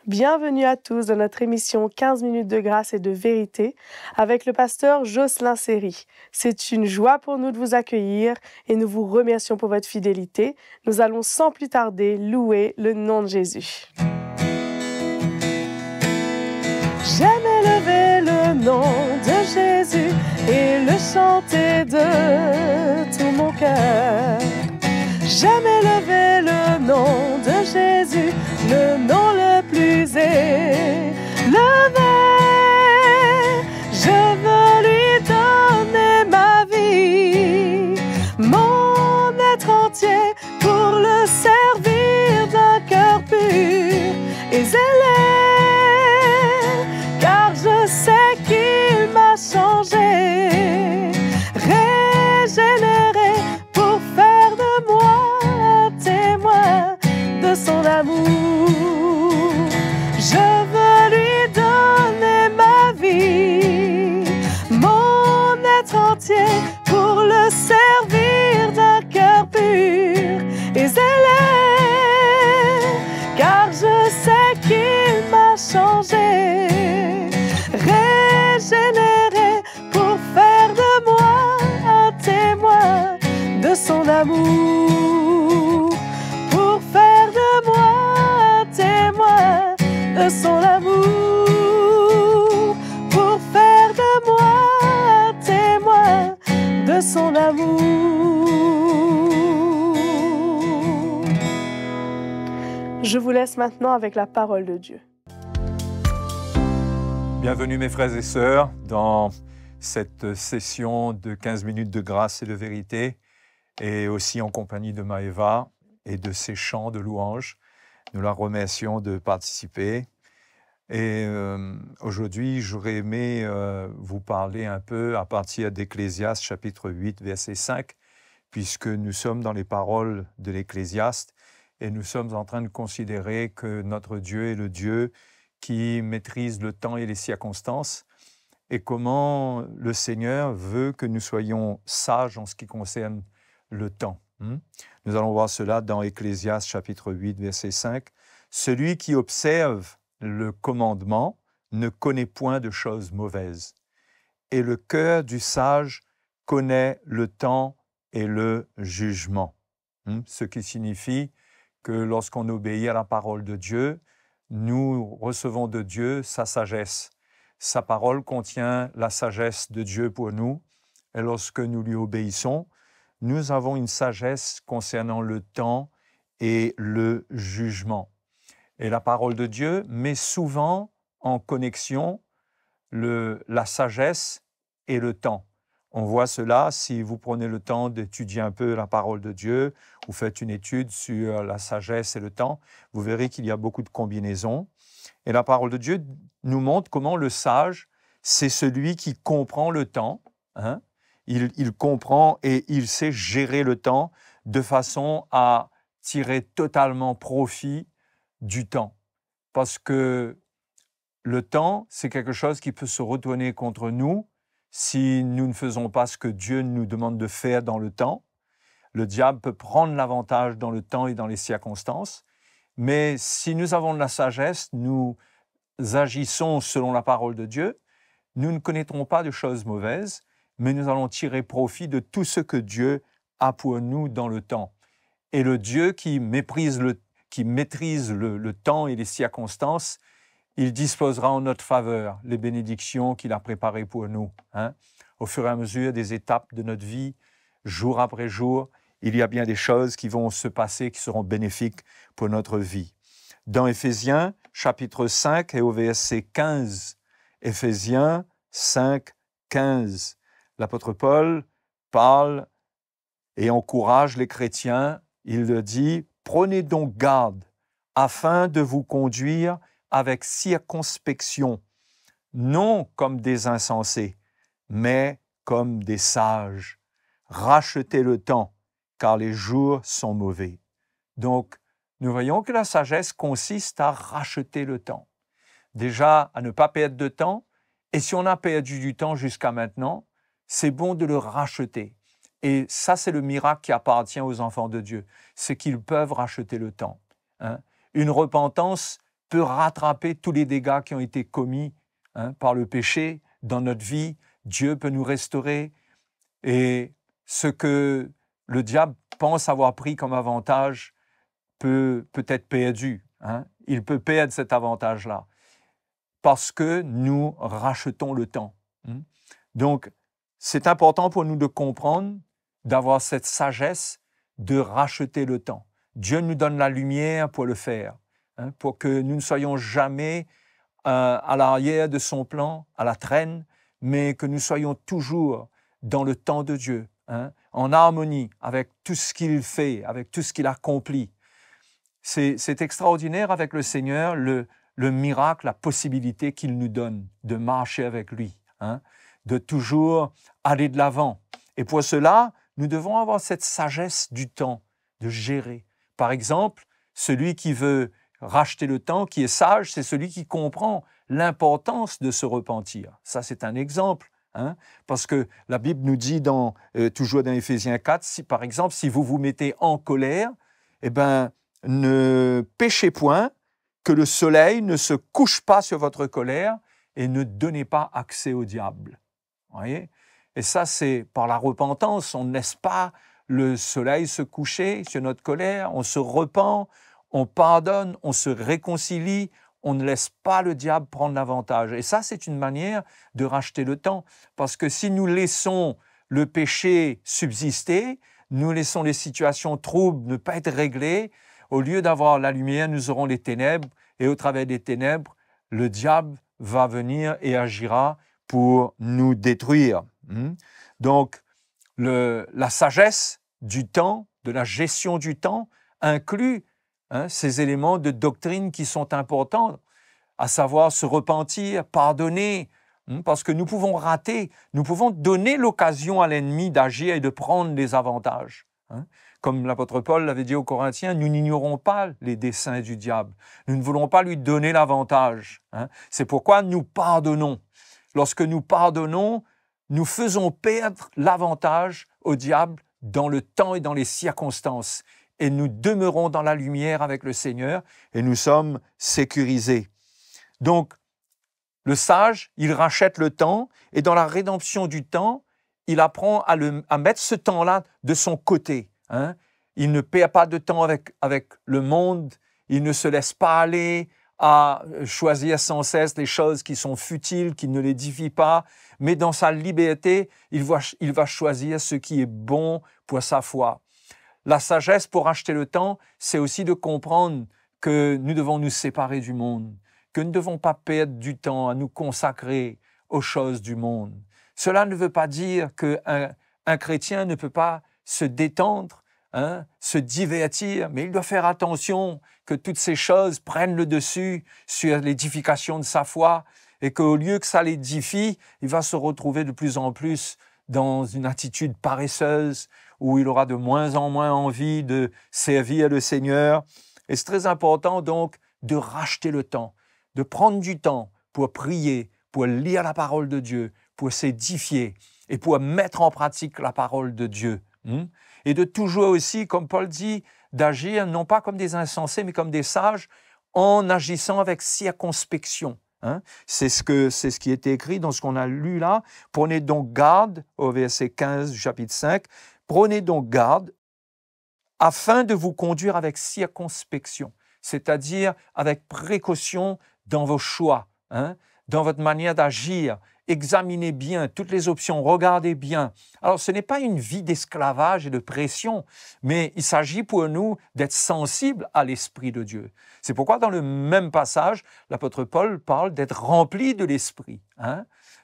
Bienvenue à tous dans notre émission 15 minutes de grâce et de vérité avec le pasteur Jocelyn Seri. C'est une joie pour nous de vous accueillir et nous vous remercions pour votre fidélité. Nous allons sans plus tarder louer le nom de Jésus. J'aime élever le nom de Jésus et le chanter de tout mon cœur. J'aime élever le nom de Jésus, le nom le plus élevé. Je veux lui donner ma vie, mon être entier pour le servir d'un cœur pur et zélé, car je sais qu'il m'a changé, régénéré pour faire de moi un témoin de son amour. Je veux lui donner ma vie, mon être entier pour le servir d'un cœur pur et zélé, car je sais qu'il m'a changé, régénéré pour faire de moi un témoin de son amour, pour faire de moi un témoin de son amour, pour faire de moi un témoin de son amour. Je vous laisse maintenant avec la parole de Dieu. Bienvenue mes frères et sœurs dans cette session de 15 minutes de grâce et de vérité et aussi en compagnie de Maëva et de ses chants de louanges. Nous la remercions de participer. Et aujourd'hui, j'aurais aimé vous parler un peu à partir d'Ecclésiaste chapitre 8, verset 5, puisque nous sommes dans les paroles de l'Ecclésiaste et nous sommes en train de considérer que notre Dieu est le Dieu qui maîtrise le temps et les circonstances et comment le Seigneur veut que nous soyons sages en ce qui concerne le temps. Nous allons voir cela dans Ecclésiaste chapitre 8, verset 5. « Celui qui observe le commandement ne connaît point de choses mauvaises, et le cœur du sage connaît le temps et le jugement. » Ce qui signifie que lorsqu'on obéit à la parole de Dieu, nous recevons de Dieu sa sagesse. Sa parole contient la sagesse de Dieu pour nous, et lorsque nous lui obéissons, nous avons une sagesse concernant le temps et le jugement. Et la parole de Dieu met souvent en connexion la sagesse et le temps. On voit cela si vous prenez le temps d'étudier un peu la parole de Dieu, vous faites une étude sur la sagesse et le temps, vous verrez qu'il y a beaucoup de combinaisons. Et la parole de Dieu nous montre comment le sage, c'est celui qui comprend le temps. Il comprend et il sait gérer le temps de façon à tirer totalement profit du temps. Parce que le temps, c'est quelque chose qui peut se retourner contre nous si nous ne faisons pas ce que Dieu nous demande de faire dans le temps. Le diable peut prendre l'avantage dans le temps et dans les circonstances, mais si nous avons de la sagesse, nous agissons selon la parole de Dieu, nous ne connaîtrons pas de choses mauvaises, mais nous allons tirer profit de tout ce que Dieu a pour nous dans le temps. Et le Dieu qui maîtrise le temps et les circonstances, il disposera en notre faveur les bénédictions qu'il a préparées pour nous. Au fur et à mesure des étapes de notre vie, jour après jour, il y a bien des choses qui vont se passer qui seront bénéfiques pour notre vie. Dans Éphésiens, chapitre 5 et au verset 15, Éphésiens 5, 15, l'apôtre Paul parle et encourage les chrétiens. Il dit « Prenez donc garde afin de vous conduire avec circonspection, non comme des insensés, mais comme des sages. Rachetez le temps, car les jours sont mauvais. » Donc, nous voyons que la sagesse consiste à racheter le temps. Déjà, à ne pas perdre de temps, et si on a perdu du temps jusqu'à maintenant, c'est bon de le racheter. Et ça, c'est le miracle qui appartient aux enfants de Dieu, c'est qu'ils peuvent racheter le temps. Une repentance peut rattraper tous les dégâts qui ont été commis par le péché dans notre vie. Dieu peut nous restaurer. Et ce que le diable pense avoir pris comme avantage peut être perdu. Il peut perdre cet avantage-là parce que nous rachetons le temps. Donc, c'est important pour nous de comprendre, d'avoir cette sagesse de racheter le temps. Dieu nous donne la lumière pour le faire, pour que nous ne soyons jamais à l'arrière de son plan, à la traîne, mais que nous soyons toujours dans le temps de Dieu, en harmonie avec tout ce qu'il fait, avec tout ce qu'il accomplit. C'est extraordinaire avec le Seigneur, le miracle, la possibilité qu'il nous donne de marcher avec lui, de toujours aller de l'avant. Et pour cela, nous devons avoir cette sagesse du temps, de gérer. Par exemple, celui qui veut racheter le temps, qui est sage, c'est celui qui comprend l'importance de se repentir. Ça, c'est un exemple. Parce que la Bible nous dit, toujours dans Éphésiens 4, par exemple, si vous vous mettez en colère, eh bien, ne péchez point, que le soleil ne se couche pas sur votre colère et ne donnez pas accès au diable. Voyez? Et ça, c'est par la repentance. On ne laisse pas le soleil se coucher sur notre colère. On se repent, on pardonne, on se réconcilie. On ne laisse pas le diable prendre l'avantage. Et ça, c'est une manière de racheter le temps. Parce que si nous laissons le péché subsister, nous laissons les situations troubles ne pas être réglées, au lieu d'avoir la lumière, nous aurons les ténèbres. Et au travers des ténèbres, le diable va venir et agira pour nous détruire. Donc, la sagesse du temps, de la gestion du temps, inclut ces éléments de doctrine qui sont importants, à savoir se repentir, pardonner, parce que nous pouvons rater, nous pouvons donner l'occasion à l'ennemi d'agir et de prendre des avantages. Comme l'apôtre Paul l'avait dit aux Corinthiens, nous n'ignorons pas les desseins du diable. Nous ne voulons pas lui donner l'avantage. C'est pourquoi nous pardonnons. Lorsque nous pardonnons, nous faisons perdre l'avantage au diable dans le temps et dans les circonstances. Et nous demeurons dans la lumière avec le Seigneur et nous sommes sécurisés. Donc, le sage, il rachète le temps et dans la rédemption du temps, il apprend à mettre ce temps-là de son côté. Il ne perd pas de temps avec le monde, il ne se laisse pas aller à choisir sans cesse les choses qui sont futiles, qui ne l'édifient pas, mais dans sa liberté, il va choisir ce qui est bon pour sa foi. La sagesse pour racheter le temps, c'est aussi de comprendre que nous devons nous séparer du monde, que nous ne devons pas perdre du temps à nous consacrer aux choses du monde. Cela ne veut pas dire qu'un chrétien ne peut pas se détendre, se divertir, mais il doit faire attention que toutes ces choses prennent le dessus sur l'édification de sa foi et qu'au lieu que ça l'édifie, il va se retrouver de plus en plus dans une attitude paresseuse où il aura de moins en moins envie de servir le Seigneur. Et c'est très important donc de racheter le temps, de prendre du temps pour prier, pour lire la parole de Dieu, pour s'édifier et pour mettre en pratique la parole de Dieu. Et de toujours aussi, comme Paul dit, d'agir non pas comme des insensés, mais comme des sages, en agissant avec circonspection. C'est ce qui est écrit dans ce qu'on a lu là. Prenez donc garde, au verset 15 du chapitre 5, prenez donc garde afin de vous conduire avec circonspection, c'est-à-dire avec précaution dans vos choix, dans votre manière d'agir. Examinez bien toutes les options, regardez bien. Alors, ce n'est pas une vie d'esclavage et de pression, mais il s'agit pour nous d'être sensibles à l'Esprit de Dieu. C'est pourquoi dans le même passage, l'apôtre Paul parle d'être rempli de l'Esprit.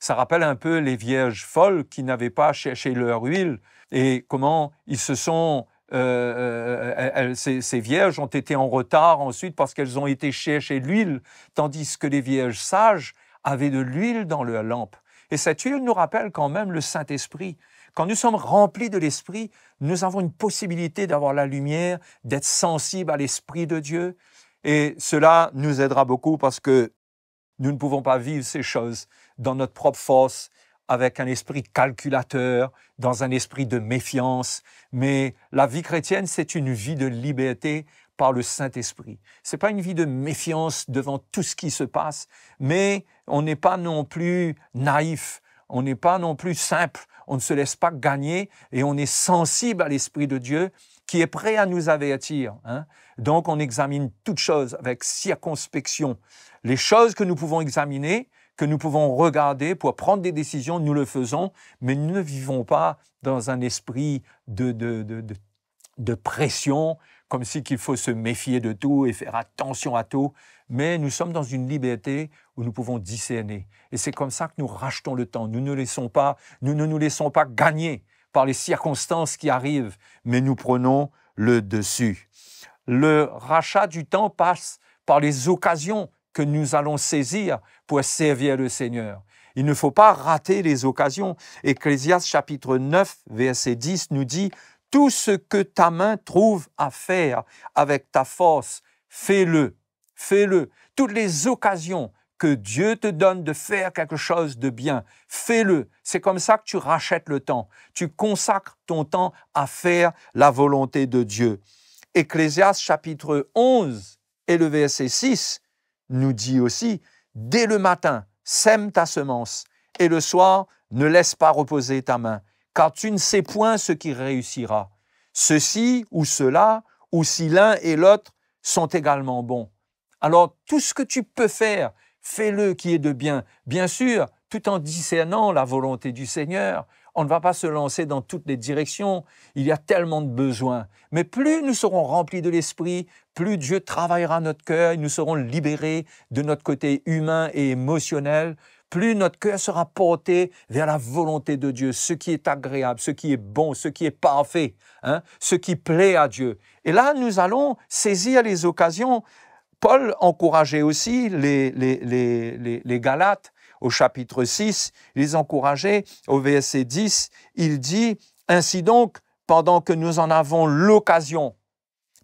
Ça rappelle un peu les vierges folles qui n'avaient pas cherché leur huile et comment ils se sont... ces vierges ont été en retard ensuite parce qu'elles ont été chercher l'huile, tandis que les vierges sages avaient de l'huile dans leur lampe. Et cette huile nous rappelle quand même le Saint-Esprit. Quand nous sommes remplis de l'Esprit, nous avons une possibilité d'avoir la lumière, d'être sensibles à l'Esprit de Dieu. Et cela nous aidera beaucoup parce que nous ne pouvons pas vivre ces choses dans notre propre force, avec un esprit calculateur, dans un esprit de méfiance. Mais la vie chrétienne, c'est une vie de liberté par le Saint-Esprit. Ce n'est pas une vie de méfiance devant tout ce qui se passe, mais on n'est pas non plus naïf, on n'est pas non plus simple, on ne se laisse pas gagner et on est sensible à l'Esprit de Dieu qui est prêt à nous avertir. Donc on examine toutes choses avec circonspection. Les choses que nous pouvons examiner, que nous pouvons regarder pour prendre des décisions, nous le faisons, mais nous ne vivons pas dans un esprit de pression, comme si qu'il faut se méfier de tout et faire attention à tout, mais nous sommes dans une liberté où nous pouvons discerner. Et c'est comme ça que nous rachetons le temps. Nous ne nous laissons pas gagner par les circonstances qui arrivent, mais nous prenons le dessus. Le rachat du temps passe par les occasions que nous allons saisir pour servir le Seigneur. Il ne faut pas rater les occasions. Ecclésiaste chapitre 9, verset 10 nous dit « Tout ce que ta main trouve à faire avec ta force, fais-le, fais-le. » Toutes les occasions que Dieu te donne de faire quelque chose de bien, fais-le. C'est comme ça que tu rachètes le temps. Tu consacres ton temps à faire la volonté de Dieu. Ecclésiaste chapitre 11 et le verset 6 nous dit aussi « Dès le matin, sème ta semence, et le soir, ne laisse pas reposer ta main, car tu ne sais point ce qui réussira. Ceci ou cela, ou si l'un et l'autre sont également bons. » Alors, tout ce que tu peux faire, fais-le qui est de bien. Bien sûr, tout en discernant la volonté du Seigneur. On ne va pas se lancer dans toutes les directions. Il y a tellement de besoins. Mais plus nous serons remplis de l'Esprit, plus Dieu travaillera notre cœur et nous serons libérés de notre côté humain et émotionnel, plus notre cœur sera porté vers la volonté de Dieu, ce qui est agréable, ce qui est bon, ce qui est parfait, ce qui plaît à Dieu. Et là, nous allons saisir les occasions. Paul encourageait aussi les Galates au chapitre 6, il les encourageait au verset 10, il dit « Ainsi donc, pendant que nous en avons l'occasion,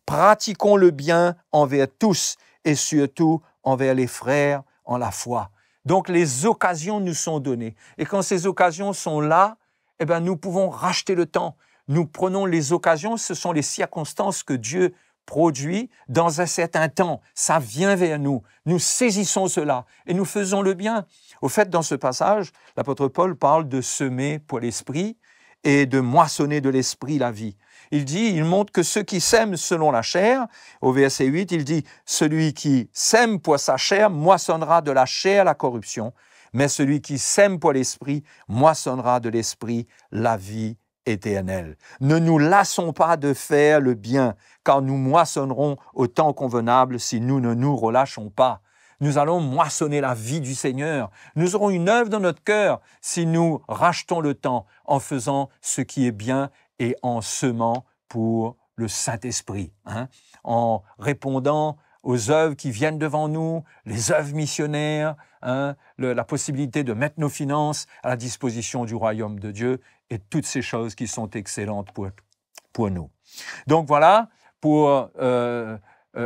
pratiquons le bien envers tous et surtout envers les frères en la foi. » Donc les occasions nous sont données. Et quand ces occasions sont là, eh bien, nous pouvons racheter le temps. Nous prenons les occasions, ce sont les circonstances que Dieu produit dans un certain temps. Ça vient vers nous. Nous saisissons cela et nous faisons le bien. Au fait, dans ce passage, l'apôtre Paul parle de semer pour l'esprit et de moissonner de l'esprit la vie. Il montre que ceux qui sèment selon la chair, au verset 8, il dit « Celui qui sème pour sa chair moissonnera de la chair la corruption, mais celui qui sème pour l'esprit moissonnera de l'esprit la vie éternelle. » Ne nous lassons pas de faire le bien, car nous moissonnerons au temps convenable si nous ne nous relâchons pas. Nous allons moissonner la vie du Seigneur. Nous aurons une œuvre dans notre cœur si nous rachetons le temps en faisant ce qui est bien et en semant pour le Saint-Esprit, en répondant aux œuvres qui viennent devant nous, les œuvres missionnaires, la possibilité de mettre nos finances à la disposition du royaume de Dieu et toutes ces choses qui sont excellentes pour nous. Donc voilà, pour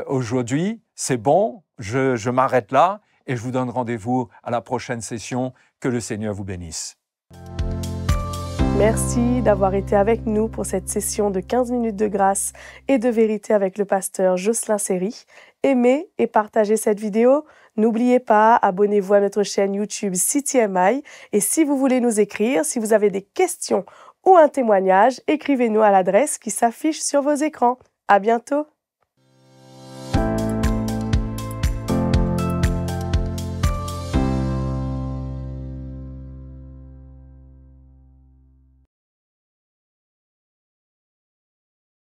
aujourd'hui, c'est bon, je m'arrête là et je vous donne rendez-vous à la prochaine session. Que le Seigneur vous bénisse. Merci d'avoir été avec nous pour cette session de 15 minutes de grâce et de vérité avec le pasteur Jocelyn Seri. Aimez et partagez cette vidéo. N'oubliez pas, abonnez-vous à notre chaîne YouTube CityMI. Et si vous voulez nous écrire, si vous avez des questions ou un témoignage, écrivez-nous à l'adresse qui s'affiche sur vos écrans. À bientôt!